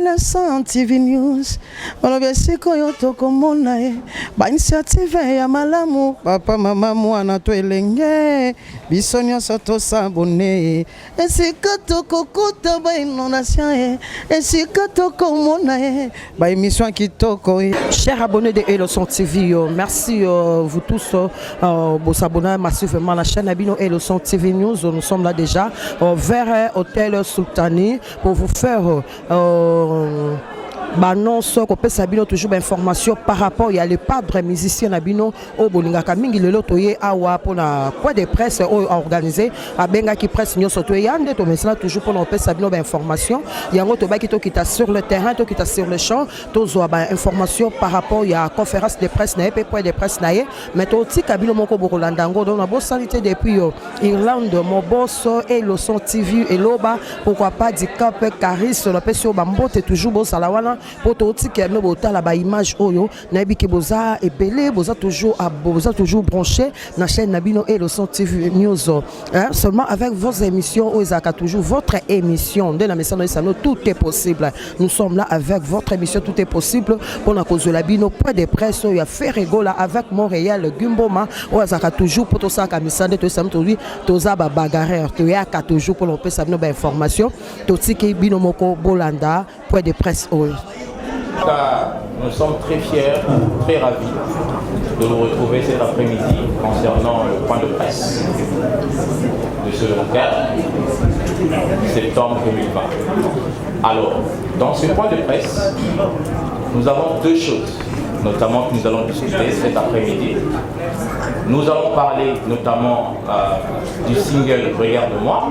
Innocent TV News. Malobesiko yoto komona ba initiative ya malamu papa mama mwana to elenge bisonyo soto sabone esika to kokuta ba inondation esika to komona ba émission kitoko. Chers abonnés de Innocent TV, merci vous tous vous abonnez massivement à la chaîne Abino Innocent TV News. Nous sommes là déjà vers Hôtel Sultani pour vous faire annonce qu'on peut s'abino toujours d'informations par rapport il y a les padres musiciens abino au bolingaka mingi le lotoye awa pour la point de presse organisé à benga qui presse nyo soto yande to maintenant toujours pour on peut s'abino d'informations il y a un autre qui to sur le terrain to qui sur le champ to zo ba information par rapport il y a conférence de presse na point de presse na mais to ti kabino moko bokolandango donc na bo sanité depuis Irlande mon boss et le son TV et loba pourquoi pas du cap Caris le pèse au bambote toujours bo salawana pour tout ce qui est la image oyo nabiki boza et belé boza toujours branché na chaîne Nabino et le son TV News seulement avec vos émissions Oizaka toujours votre émission de la maison de Sano tout est possible. Nous sommes là avec votre émission tout est possible pour la cause de la Bino point de presse il y a fait rigola avec Montréal Gumboma Oizaka toujours pour tout ça comme ça de tout ça tout ça bagarre tu y a toujours pour l'on savoir nos informations tout ce qui Bino Moko Bolanda point de presse oyo. Nous sommes très fiers, très ravis de nous retrouver cet après-midi concernant le point de presse de ce 24 septembre 2020. Alors, dans ce point de presse, nous avons deux choses, notamment que nous allons discuter cet après-midi. Nous allons parler notamment du single Regarde-moi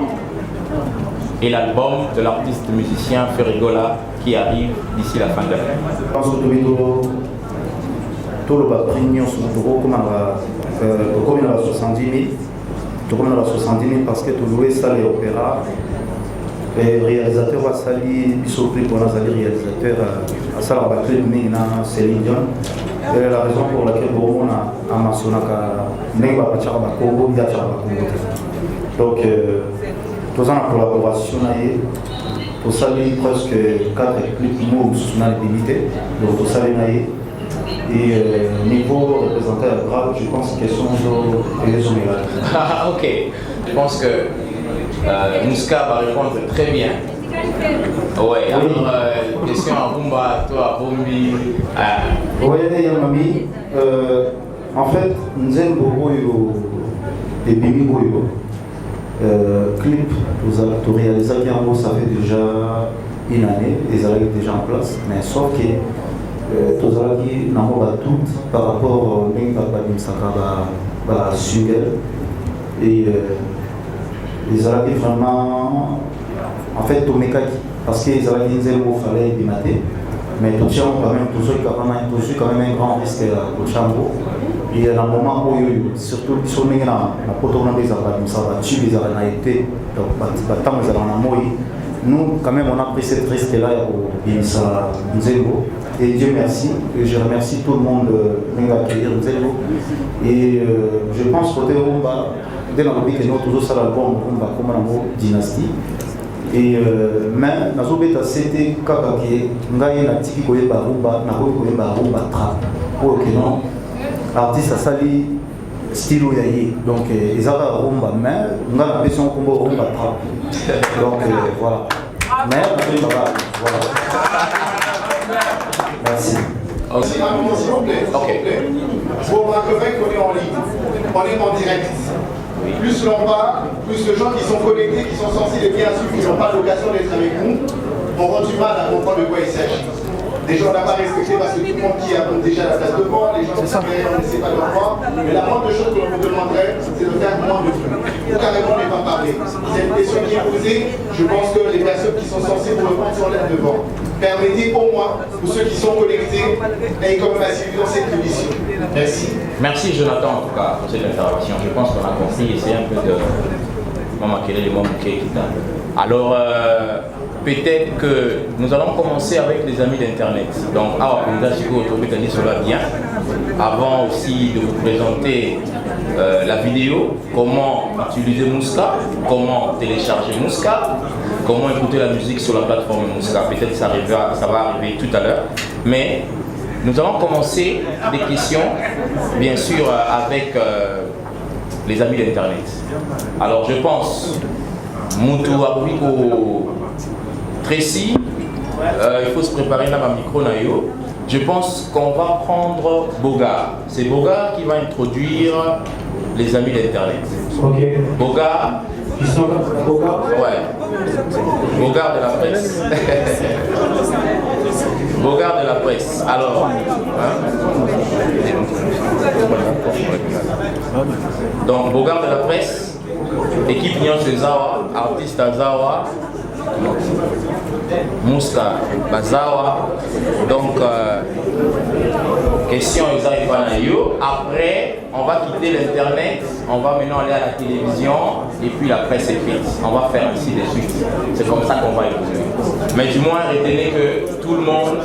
et l'album de l'artiste musicien Ferrigola qui arrive d'ici la fin de l'année. Tout le premium sur le comme on a 70 000, tout comme on a 70 000 parce que tout le ça les opéras, les réalisateurs va salir, ils sont pris pour les réalisateurs à ça la batterie de Mina Céline Dion. C'est la raison pour laquelle on a mentionné que n'est pas Pachara Congo, il y a Pachara Congo. Donc tous en collaboration pour saluer presque 4 clips mots sur la limité, donc pour saluer et niveau représenté à Bravo, je pense que sont les Oméga. Ok, je pense que Mouska va répondre très bien. Ouais, alors question à Bumba, toi, Bombi. Oui, Yamami, en fait, nous aimons beaucoup les Bibi Boyo. Clip, tu réalises qu'en ça fait déjà une année, ils arrivent déjà en place, mais sauf que tu as dit tout par rapport à single et ils arrivent vraiment en fait au mécanique parce qu'ils arrivent à dire qu'il fallait bimater, mais tout ça quand même toujours un grand risque au chambre. Et à un moment où surtout les sont là, la poteau des arabes, ça va tuer les arabes été, donc tant que nous quand même on a pris cette risque là pour Binissa Nzego et Dieu merci et je remercie tout le monde de accueillir Nzego et je pense que Rumba dès la rubrique que nous toujours ça l'album Rumba comme un dynastie et mais nazobeta c'était kaka qui ngai na tiki koyeba Rumba na koyeba Rumba trap pour que non artiste a sali style yayi donc ils avaient rumba mais on a l'impression qu'on va rumba trap donc voilà mais voilà merci s'il vous plaît vous remarquerez qu'on est en ligne on est en direct plus l'on va plus de gens qui sont connectés qui sont censés les bien suivre qui n'ont pas l'occasion d'être avec nous auront du mal à comprendre de quoi il s'agit. Les gens n'ont pas respecté parce que tout le monde qui a déjà la place devant, les gens qui sont derrière, on ne sait pas leur voir. Mais la moindre chose que l'on vous demanderait, c'est de faire moins de bruit. Ou carrément ne pas parler. C'est une question qui est posée. Je pense que les personnes qui sont censées vous répondre sont là devant. Permettez au moins, pour ceux qui sont connectés, d'aller quand même assister dans cette émission. Merci. Merci Jonathan en tout cas pour cette intervention. Je pense qu'on a compris, essayer un peu de Maman Kélé, les mots qui alors, peut-être que nous allons commencer avec les amis d'Internet. Donc, cela bien. Avant aussi de vous présenter la vidéo, comment utiliser Mouska, comment télécharger Mouska. comment écouter la musique sur la plateforme Mouska. Peut-être que ça va arriver tout à l'heure. Mais nous allons commencer des questions, bien sûr, avec les amis d'Internet. Alors je pense, Moutou Abouiko Tracy, il faut se préparer là, ma micro nayo. Je pense qu'on va prendre Bogard. C'est Bogard qui va introduire les amis d'Internet. Ok. Bogard. Ils sont là, Bogard. Ouais. Bogard de la presse. Bogard de la presse. Alors. Donc, Bogard de la presse, équipe Nyon Zawa, artiste Zawa, Mouska Bazawa. Donc, question exacte. Après, on va quitter l'internet, on va maintenant aller à la télévision et puis la presse écrite. On va faire ainsi de suite. C'est comme ça qu'on va évoluer. Mais du moins, retenez que tout le monde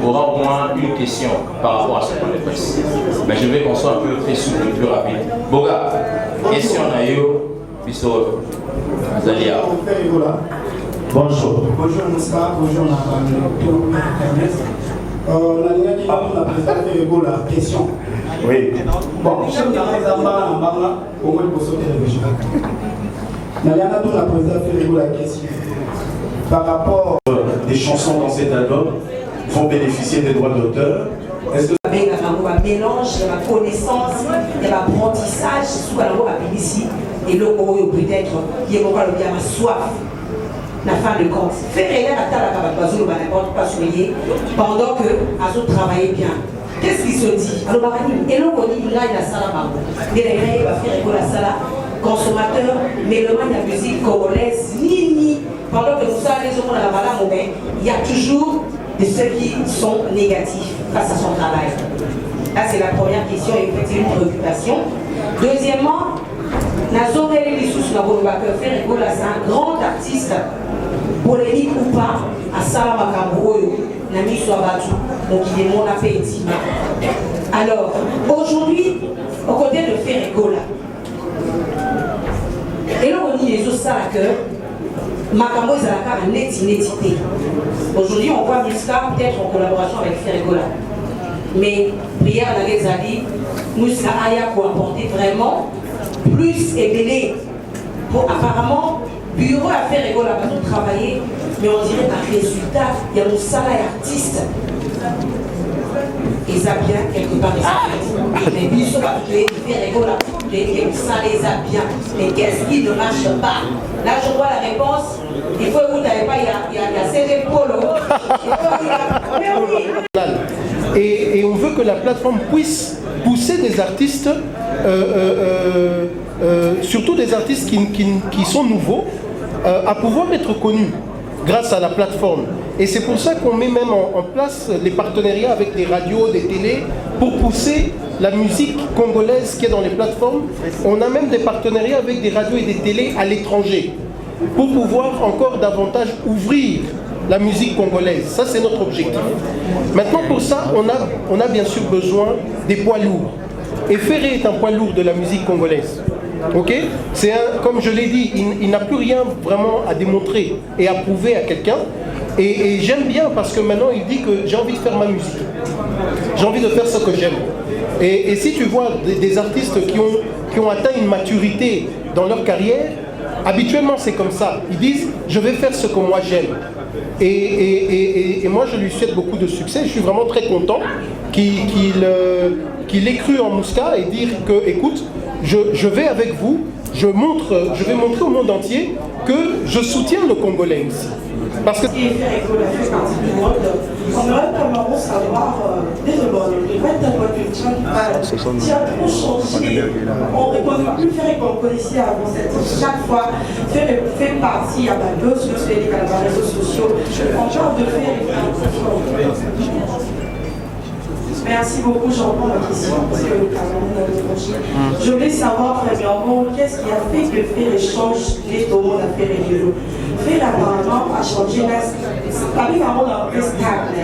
aura au moins une question par rapport à ce point de presse. Mais je veux qu'on soit un peu très souple et plus rapide. Boga, question Nayo, Bisso Zalia. Bonjour. Bonjour Moussa, bonjour Internet. La présenté la question. Oui. Bon, je suis au moins pour sauter les régions. La présenté la question. Par rapport des chansons dans cet album vont bénéficier des droits d'auteur. Est-ce que un mélange, ma connaissance, l'apprentissage, sous la loi ici et le peut-être qui est ma soif. La fin de compte. Faire aider à n'importe pas soigner pendant que Azo travaillait bien. Qu'est-ce qui se dit? Alors, et l'on dit il a la salle à il va faire la salle consommateur, mais le monde de la musique congolaise, ni. Pendant que nous sommes les hommes à la moment, il y a toujours de ceux qui sont négatifs face à son travail. Là, c'est la première question et effectivement une préoccupation. Deuxièmement, Nazo Lissous c'est un grand artiste, polémique ou pas, à Salama Kamboyo, Nami Swabatu, donc il est mon appétit. Alors, aujourd'hui, au côté de Ferregola, et là on dit les autres à cœur, Makambo est à la netité. Aujourd'hui, on voit Mouska peut-être en collaboration avec Ferregola. Mais prière à la Zali, Mouska Aya pour apporter vraiment plus élevé. Pour apparemment, bureau à Ferregola va nous travailler, mais on dirait qu'un résultat, il y a mon salaire artiste. Et ça bien quelque part. Mais lui, ça va Ferregola, ça les a bien. Mais qu'est-ce qui ne marche pas? Là, je vois la réponse. Il faut que vous n'avez pas, il y a CD Polo. Et on veut que la plateforme puisse pousser des artistes, surtout des artistes qui sont nouveaux, à pouvoir être connus grâce à la plateforme. Et c'est pour ça qu'on met même en place les partenariats avec des radios, des télés, pour pousser la musique congolaise qui est dans les plateformes. On a même des partenariats avec des radios et des télés à l'étranger, pour pouvoir encore davantage ouvrir la musique congolaise. Ça, c'est notre objectif. Maintenant, pour ça, on a bien sûr besoin des poids lourds. Et Ferré est un poids lourd de la musique congolaise. Ok? Comme je l'ai dit, il n'a plus rien vraiment à démontrer et à prouver à quelqu'un. Et j'aime bien parce que maintenant, il dit que j'ai envie de faire ma musique. J'ai envie de faire ce que j'aime. Et si tu vois des artistes qui ont atteint une maturité dans leur carrière, habituellement, c'est comme ça. Ils disent, je vais faire ce que moi j'aime. Et moi, je lui souhaite beaucoup de succès. Je suis vraiment très content qu'il ait cru en Mouska et dire que, écoute, je vais avec vous, je vais montrer au monde entier que je soutiens le Congolais ici. Parce que... On aimerait vraiment savoir, tu as trop changé. On ne peut plus faire comme on connaissait avant. Chaque fois, faire partie à la buzz sur les réseaux sociaux. On parle de faire. Merci beaucoup, j'en prends ma question parce que le Cameroun. Je voulais savoir premièrement qu'est-ce qui a fait que Fer change les dommages à Fer et Vélo. Fer apparemment a changé avec un rôle un peu stable,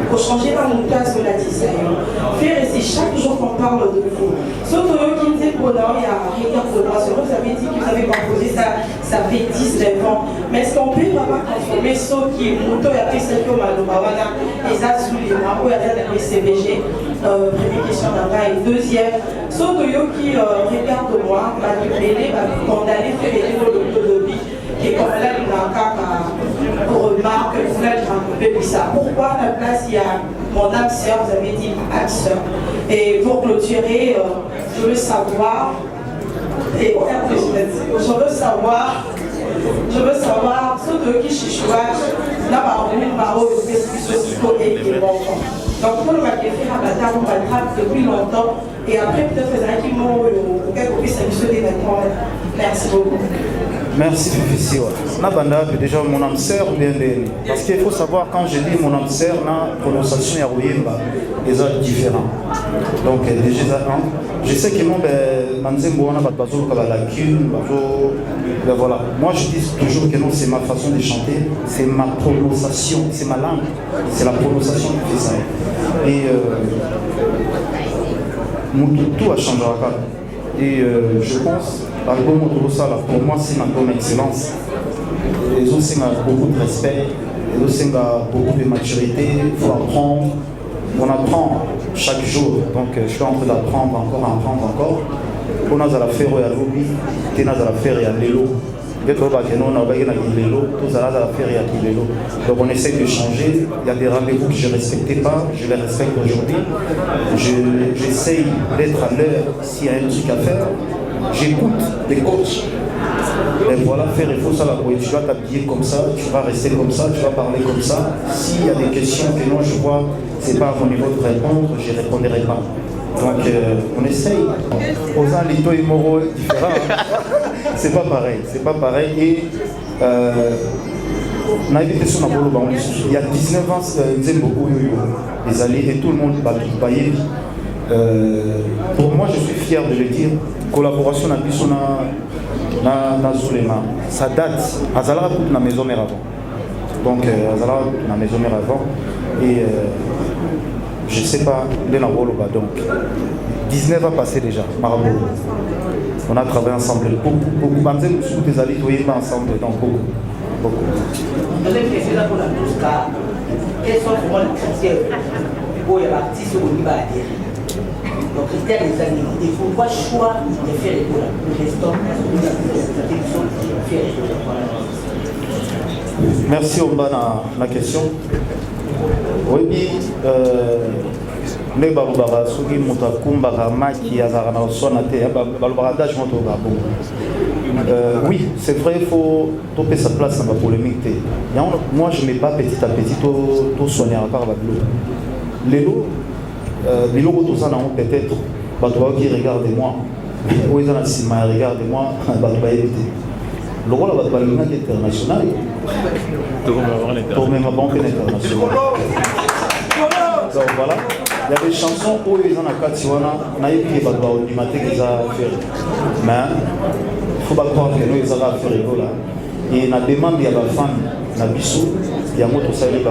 pour changer par mon place de la design. Faire rester chaque jour qu'on parle de vous. Surtout qui disait pour là, il y a rien pour moi. Vous avez dit que vous avez composé ça, ça fait 19 ans. Mais est-ce qu'on peut vraiment conformer ceux qui montent et après ceux qui ont mal au Bawana, les asous, les marques, il y a des CVG. Première question d'abord. Et deuxième, ceux qui regardent moi, manipulés, condamnés, faire des l'autonomie. Et comme là, il y a un cas remarque, vous l'avez raconté, puis ça. Pourquoi à la place, il y a mon âme sœur, vous avez dit âme sœur. Et pour clôturer, je veux savoir, et je veux savoir, ceux de qui chichouach, là, par une parole, c'est ce qu'il faut être donc, pour le faire à la table, on va le faire depuis longtemps. Et après, peut-être, il y a quelques services d'événements. Merci beaucoup. Merci Fifi. Nabanda, déjà mon âme sœur, bien parce qu'il faut savoir, quand je dis mon âme sœur, la prononciation est Royemba, ils sont différents. Donc, déjà, je sais que moi, voilà. Moi, je dis toujours que non, c'est ma façon de chanter, c'est ma prononciation, c'est ma langue, c'est la prononciation qui fait ça. Et tout a changé. Et je pense, pour moi, c'est une bonne excellence. Les autres, c'est beaucoup de respect, les autres, c'est beaucoup de maturité, il faut apprendre. On apprend chaque jour, donc je suis en train d'apprendre encore. On a la faire à l'obi, on a la faire à l'élo. Donc on essaie de changer. Il y a des rendez-vous que je ne respectais pas, je les respecte aujourd'hui. J'essaie d'être à l'heure s'il y a un truc à faire. J'écoute les coachs. Et voilà, il faut ça la poésie. Tu vas t'habiller comme ça, tu vas rester comme ça, tu vas parler comme ça. S'il y a des questions que non, je vois, c'est pas à mon niveau de répondre, je ne répondrai pas. Donc on essaye. Posant les taux immoraux différents, c'est pas pareil. Et il y a 19 ans, les alliés et tout le monde va bailler. Pour moi, je suis fier de le dire. Collaboration avec na Zulema, ça date. Azala na maison mère avant. Donc Azala na maison mère avant et je sais pas les na woloba donc 19 ans passé déjà. Marabout. On a travaillé ensemble beaucoup banzem tous des alliés toyeba ensemble donc beaucoup. Deuxième question là pour la Tosca. Quels sont vraiment les critères pour l'artiste au niveau adhéré? Donc, critères des amis, il faut voir le choix de faire le restaurant, merci Omba na question. Oui, les balubara, ceux qui montent à Kumbara, Maki, Azarana, Sonate, balubara d'âge montent au Gabon. Oui, c'est vrai, il faut toper sa place dans la polémique. Moi, je ne mets pas petit à petit tout soigner à part la bleu. Les lots, peut-être, qui regardez-moi, regardez-moi, le rôle de la Banque internationale, pour même la Banque internationale. Donc voilà, il y a des chansons où ils ont un cas de Tiwana, naïf qui va devoir alimenter qu'ils ont fait. Mais il ne faut pas croire que nous, ils ont fait là. Et la demande, il y a la femme, la bissou, il y a un autre salaire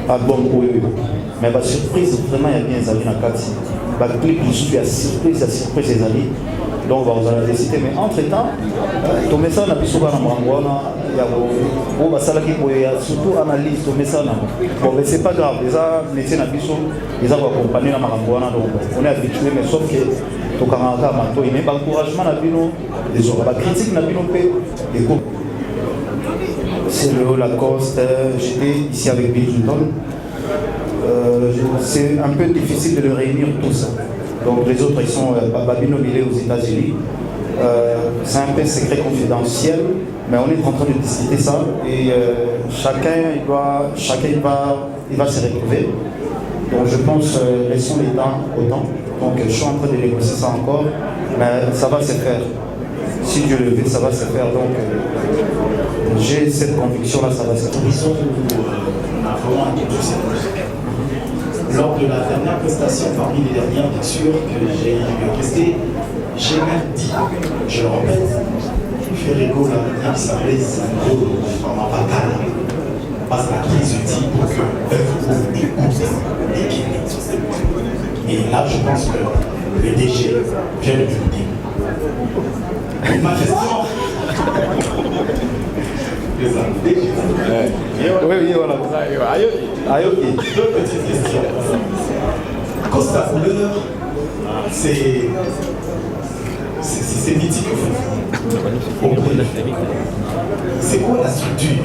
album pour eux. Mais la surprise, vraiment, il y a bien des amis dans le cadre. Le clip, je suis à surprise des amis. Donc, on va vous décider. Mais entre-temps, ton message n'a plus souvent dans il y a surtout analyse, ton message. Bon, mais c'est pas grave. Les métiers n'a plus ils ont accompagné dans Marangouana. Donc, on est habitué, mais sauf que ton camarade Mato, il met pas encouragement à les autres. La critique n'a plus et c'est le Lacoste. J'étais ici avec Bill Clinton. C'est un peu difficile de le réunir tout ça. Donc les autres ils sont Babino Milé aux États-Unis. C'est un peu secret confidentiel, mais on est en train de discuter ça et chacun va se retrouver. Donc je pense laissons les temps au temps. Donc je suis en train de négocier ça encore, mais ça va se faire. Si Dieu le veut, ça va se faire. Donc j'ai cette conviction là, ça va se faire. Lors de la dernière prestation, parmi les dernières lectures que j'ai prestées, j'ai même dit, je le répète, Ferrego l'a dit, ça s'appelait Zango, vraiment pas passe la très utile pour que l'œuvre écoute et là, je pense que le DG vient de me dire. Ma question. Oui, voilà. Deux petites questions. Costa Couleur, c'est mythique en fait. C'est quoi la structure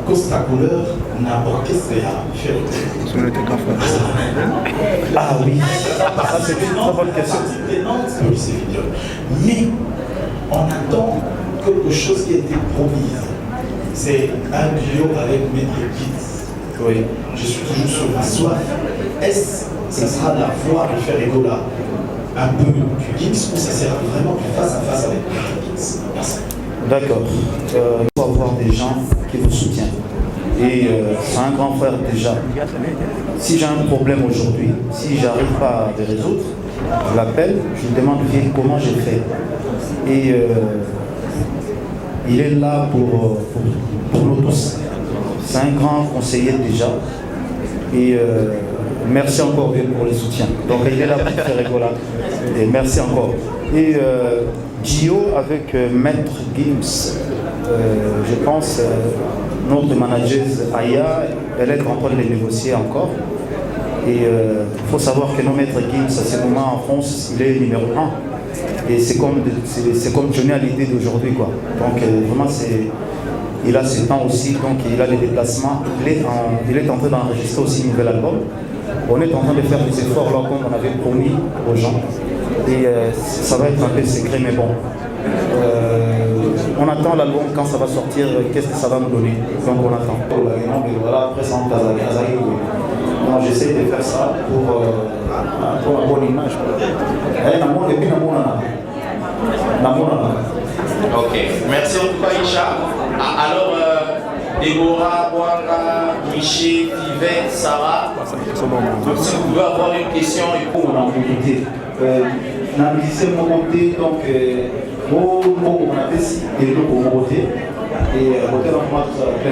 Costa Couleur n'a orchestré à faire. Ah oui, ça c'est une très bonne question. Mais on attend quelque chose qui a été promis. C'est un duo avec Maître Gims. Oui, je suis toujours sur ma soif. Est-ce que ce sera la voix de faire Egola un peu du Gims ou ça sera vraiment du face à face avec Maître Gims? Merci. D'accord. Il faut avoir des gens qui vous soutiennent. Et c'est un grand frère déjà. Si j'ai un problème aujourd'hui, si j'arrive pas à le résoudre, je l'appelle, je lui demande comment j'ai fait. Et il est là pour nous tous. C'est un grand conseiller déjà. Et merci encore pour le soutien. Donc il est là pour faire rigoler. Et merci encore. Et Gio avec Maître Gims, je pense, notre manager Aya, elle est en train de les négocier encore. Et il faut savoir que nos Maître Gims, à ce moment en France, il est numéro 1. Et c'est comme Johnny à l'idée d'aujourd'hui, quoi. Donc vraiment, il a ce temps aussi, donc il a des déplacements. Il est en train d'enregistrer aussi un nouvel album. On est en train de faire des efforts là, comme on avait promis aux gens. Et ça va être un peu secret, mais bon. On attend l'album quand ça va sortir, qu'est-ce que ça va nous donner. Donc on attend. Voilà, après ça, donc j'essaie de faire ça pour la bonne image. Ok, merci en tout cas Isha. Alors, Déborah, Boanga, Miché, Yvette, Sarah, donc si vous pouvez avoir une question et pour on a mobilité. La musicien monté, donc on a décidé de monter. Et côté l'enfant, on a eu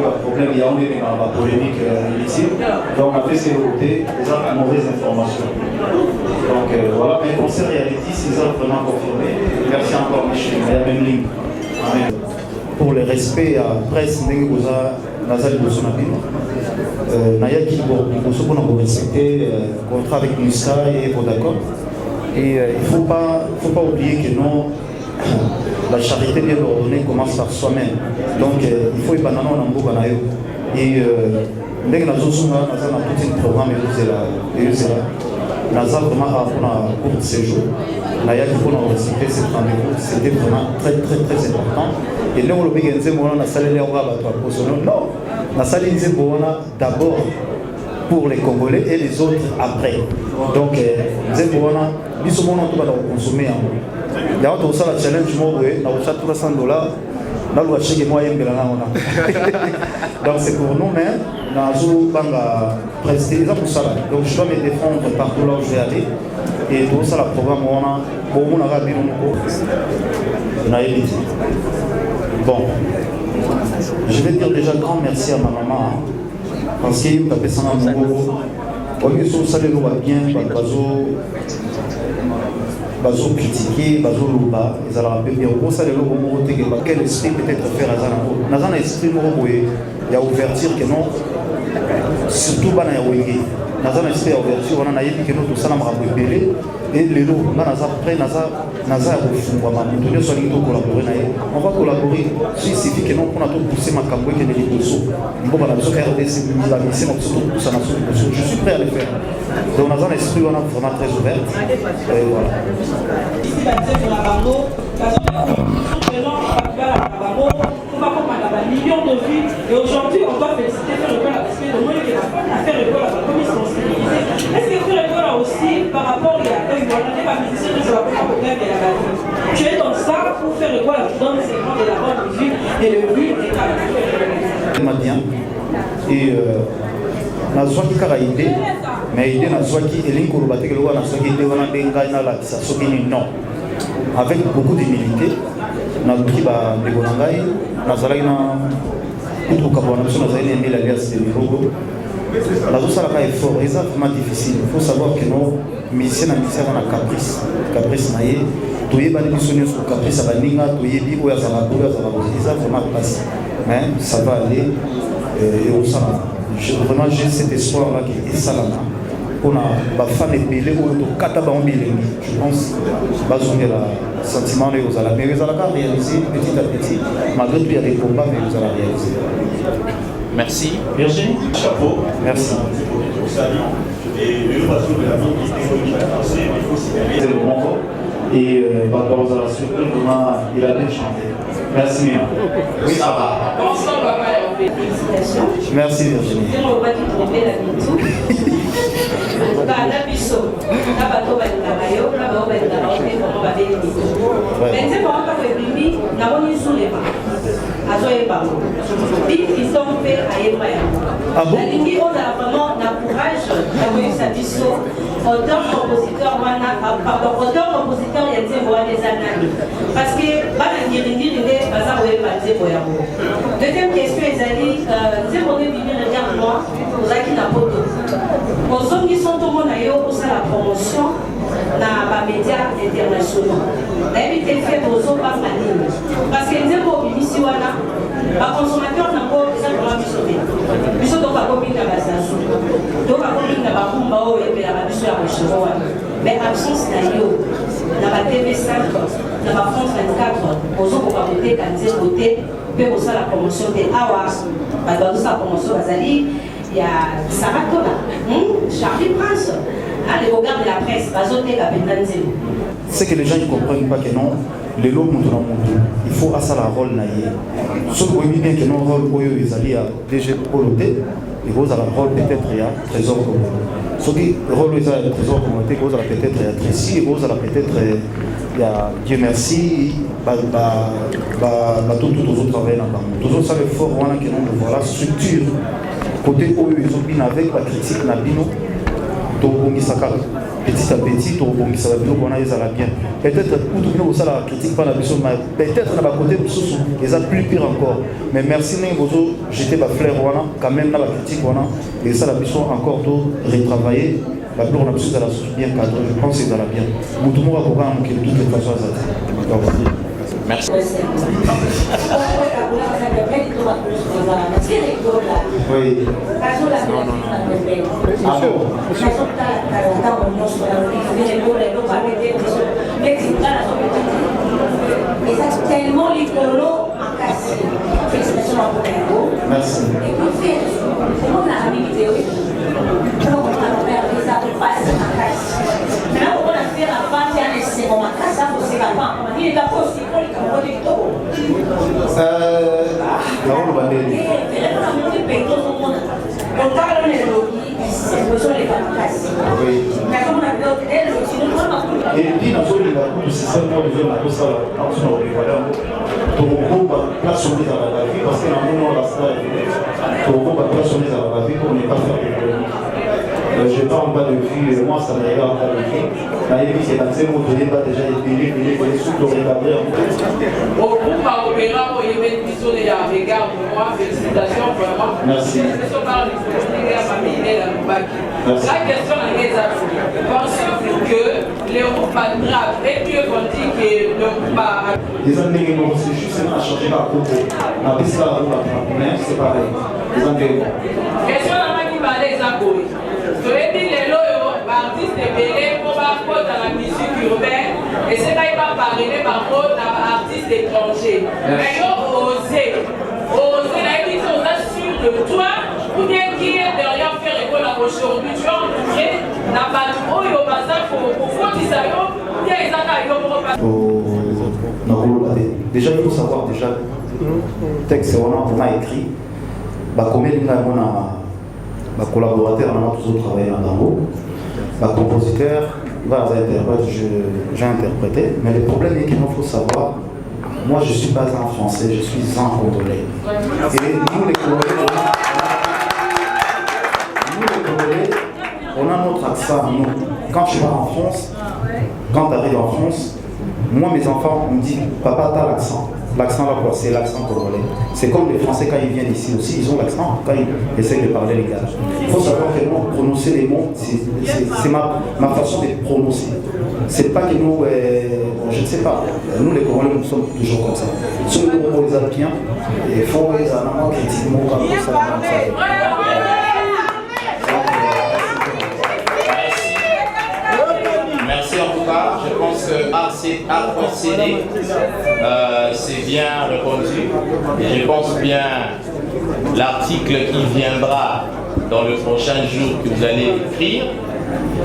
un problème, il y a eu une polémique ici. Donc on a fait ces côtés, des mauvaises informations. Donc voilà, mais le concert réalité, c'est ça vraiment confirmé. Merci encore Michel, il y a même ligne. Pour le respect à la presse, Nazal Bolsonaro, Naya qui pour respecter le contrat avec Musa et Vodacom. Et il ne faut pas oublier que non, la charité bien ordonnée commence par soi-même. Donc il faut y aller dans le monde. Et dès que nous avons tout un programme, nous avons vraiment pour un court séjour. Naya qui pour respecter ce rendez-vous, c'était vraiment très très très important. Et nous, on a salé non, on a salé d'abord pour les Congolais et les autres après. Donc, nous sommes consommer. Il y a un challenge, nous avons $300. Donc c'est pour nous-mêmes, nous avons presté pour ça. Donc je dois me défendre partout là où je vais aller. Et tout ça, le programme, on a évité. Bon, je vais dire déjà grand merci à ma maman. Parce qu'il m'a fait ça dans mon gros. On ça bien, bazo critiquer, bazo loba, ils allaient rappeler bien. Pour ça, les logos m'ont dit quel esprit peut-être faire à Zanako. Dans un esprit, il y a ouverture que non, surtout dans la Wenge. Dans un esprit ouverture, on a dit que nous, tout ça, on a repéré. Et les lots, on a après, on va collaborer. Il suffit que nous, on a tout poussé ma campagne qui est des bourseaux. Bon, la maison RDC, la mission, je suis prêt à le faire. Donc, dans un esprit, on a vraiment très ouvert. Et voilà. Millions de vues et aujourd'hui on doit féliciter Ferregola parce que le monde qui a fait Ferregola comme ils sont sensibilisés. Est-ce que Ferregola aussi par rapport à on n'est pas musicien de la problème de la galerie. Tu es dans ça pour Ferregola qui donne seulement de la bonne musique et le but est à la bien et nazwaki kaka idée mais idée nazwaki elingi koloba te keloko nazwaki idée wana nde ngai nalakisa soki nini non avec beaucoup d'humilité naluki bandeko na ngai nazalaki Pour que nous ayons aimé l'alliance de Mirogo. La chose est effort, c'est vraiment difficile. Il faut savoir que nos musiciens ont un caprice. Caprice naïe. Tu es pas missionnaire sur caprice à la ninga, tu es dit où il y a vraiment place. Mais ça va aller. Et au salon. Vraiment, j'ai cet espoir-là qui est salama. On a des fans épilés ou de katabambilé. Je pense que le sentiment de vous allez réaliser petit à petit. Malgré tout, il y a des combats, mais vous allez réaliser. Merci. Virginie. Chapeau. Merci. Et le patron de la vie qui est c'est le bon. Et par rapport à la surprise, il a bien chanté. Merci. Oui, ça va. Félicitations. Merci Virginie. Je ne vais pas te tromper la bitou. La biso. La bateau va être là-bas. La bateau va être là-bas. On va venir. Mais c'est pour ça que Bibi n'a pas mis sous les mains. À soi et pas. Ils sont faits à Yémaya. La ligne, on a vraiment le courage d'avoir sa biso. Auteur compositeur, il y a des années. Parce que, deuxième question, ils ont dit, regarde-moi, vous avez qui n'a pas de. Aux hommes qui sont au monde, pour la promotion dans les médias internationaux. L'invité fait aux hommes par la ligne. Parce que nous avons ici, les consommateurs n'ont pas exactement mis sauvé. Nous sommes pas copines de la base. Donc, la copine de la Bumba et de la Bisu à Rochereau. Mais absence d'ailleurs, dans la TV5, dans la France 24, aux hommes pour voter, quand ils voté, puis pour ça la promotion des Awas. Dans sa promotion, il y a Sarah Tola, Charlie Prince, les regards de la presse, c'est que les gens ne comprennent pas que non, les lots montent dans le monde. Il faut à ça la rôle naïe. Sauf que bien que non rôle où ils allaient à DG Poloté, il faut à la rôle peut-être il y a trésor commun. Sauf que le rôle où ils allaient trésor commun, il faut à la peut-être il y a Tracy, il faut à la peut-être il y a Dieu merci, tout autres travaillent dans le monde. Tout autres savent fort voilà que non voilà structure côté où ils ont bien avec la critique nabino. Petit à petit, on a bien. Peut-être pour ça la critique pas la mission, mais peut-être dans la côté ils ont plus pire encore. Mais merci Nengozo, j'étais ma fleur quand même dans la critique et ça la mission encore de retravailler. La plus on a besoin de la bien cadré, je pense que c'est dans la bien. Tout le monde va pouvoir manquer de toutes les façons. Merci. Oui. Tellement les colos en casse. Félicitations à vous. Merci. On a la vidéo. Donc, on a fait des appareils en casse. Maintenant, on a fait la vente et un essai. On a cassé pour ces enfants. Il est d'accord aussi pour les camarades. Là, on va aller. Et puis, dans le système de la place parce que la place pour ne pas faire je n'ai pas en bas de vue, moi ça me regarde en bas de vue. La vie c'est dans ces mots, je n'ai pas déjà été les sous pour regarder. Au groupe opéra, il y avait une vision de regard pour moi, félicitations vraiment. Merci. La question est pensez-vous que l'Europe a grave et mieux qu'on dit que l'Europe a. Les années qui m'ont aussi juste à changer par côté. La piste là, c'est pareil. Les années. Question à qui parlait des Angoïs. Je vais dire les loyaux, artistes de Belé, pour par contre dans la musique urbaine, et c'est là qu'il va parler par contre d'artistes étrangers. Mais ils ont osé, la vie on a sur le toit, ou bien qui est derrière faire école aujourd'hui, tu as entouré, n'a pas de haut, il y a pas ça pour faire des salons, ou bien ils ont déjà, il faut savoir, déjà, le texte on a écrit, combien de temps ma collaborateur, on a toujours travaillé en Dango. Ma compositeur, j'ai interprété. Mais le problème est qu'il faut savoir, moi je ne suis pas un français, je suis un congolais. Et nous les congolais, on a notre accent. Nous. Quand tu vas en France, quand tu arrives en France, moi mes enfants, on me dit, papa, t'as l'accent. L'accent là, quoi, c'est l'accent congolais. C'est comme les Français quand ils viennent ici aussi, ils ont l'accent quand ils essayent de parler les gars. Il faut savoir que nous, prononcer les mots, c'est ma façon de prononcer. C'est pas que nous, bon, je ne sais pas, nous les Congolais, nous sommes toujours comme ça. Si nous, on les a bien, il faut les avoir critiquement comme ça. Merci en tout cas. Je pense que ARCD, c'est bien répondu. Et je pense bien l'article qui viendra dans le prochain jour que vous allez écrire.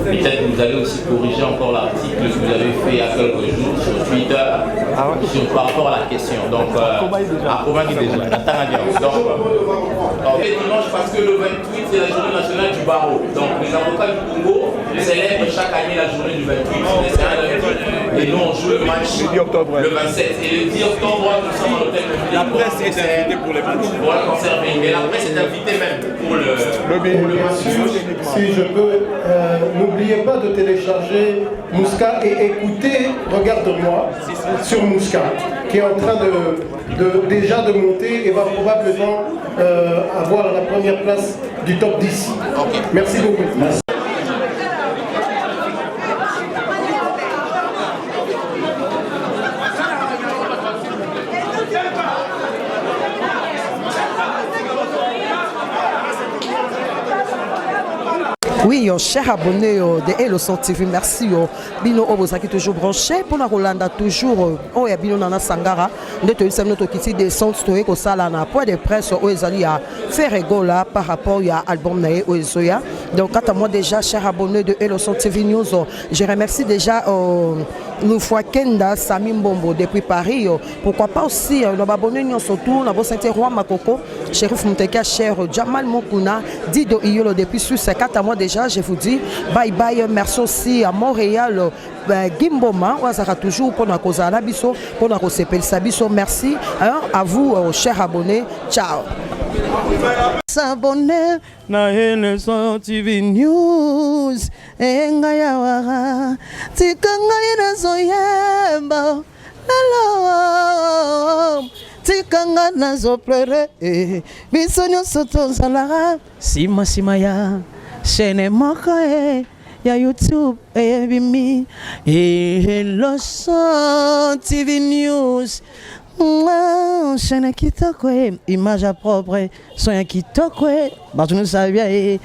Peut-être que vous allez aussi corriger encore l'article que vous avez fait il y a quelques jours sur Twitter par rapport à la question. Donc, dimanche, parce que le 28, c'est la journée nationale du barreau. Donc, les avocats du Congo célèbrent chaque année la journée du 28. Et nous, on joue le match le 27. Et le 10 octobre, nous sommes à l'hôtel. La presse est invitée pour les matchs. Pour la conserver. Mais la presse est invitée même pour le match. Si je peux, n'oubliez pas de télécharger Mouska et écouter Regarde-moi sur Mouska, qui est en train déjà de monter et va probablement avoir la première place du top 10. Okay. Merci beaucoup. Merci. Oui, chers abonnés de Eloson TV, merci. Bino Obosaki toujours branché pour la Rolanda toujours. Oh, et Bino Nana Sangara, notre kiti descente historique au Salana, point de presse où ils allaient faire rigoler par rapport à l'album Nae ou Ezoya. Donc, quant à moi déjà, chers abonnés de Eloson TV News, je remercie déjà nous fois Kenda Sami Mbombo depuis Paris. Pourquoi pas aussi nos abonnés nous surtout, nous avons senti Roi Makoko, Shérif Mouteka, cher Jamal Mokuna, Dido Iyolo depuis Suisse. Quant à moi déjà, je vous dis bye bye, merci aussi à Montréal, Gimboma, on sera toujours pour la cause à l'Abisso, pour la cause Sabisso. Merci à vous, chers abonnés. Ciao. S'abonner na Eloson TV News, engayawara, tikanga zoyemba, hello. Tikanga nazo plere, bisonyo soto zalara, sima ya. Chaîne moka ya YouTube et bimi Eloson TV News. Chaîne kitoko image propre, son kitoko, bah tu nous savais.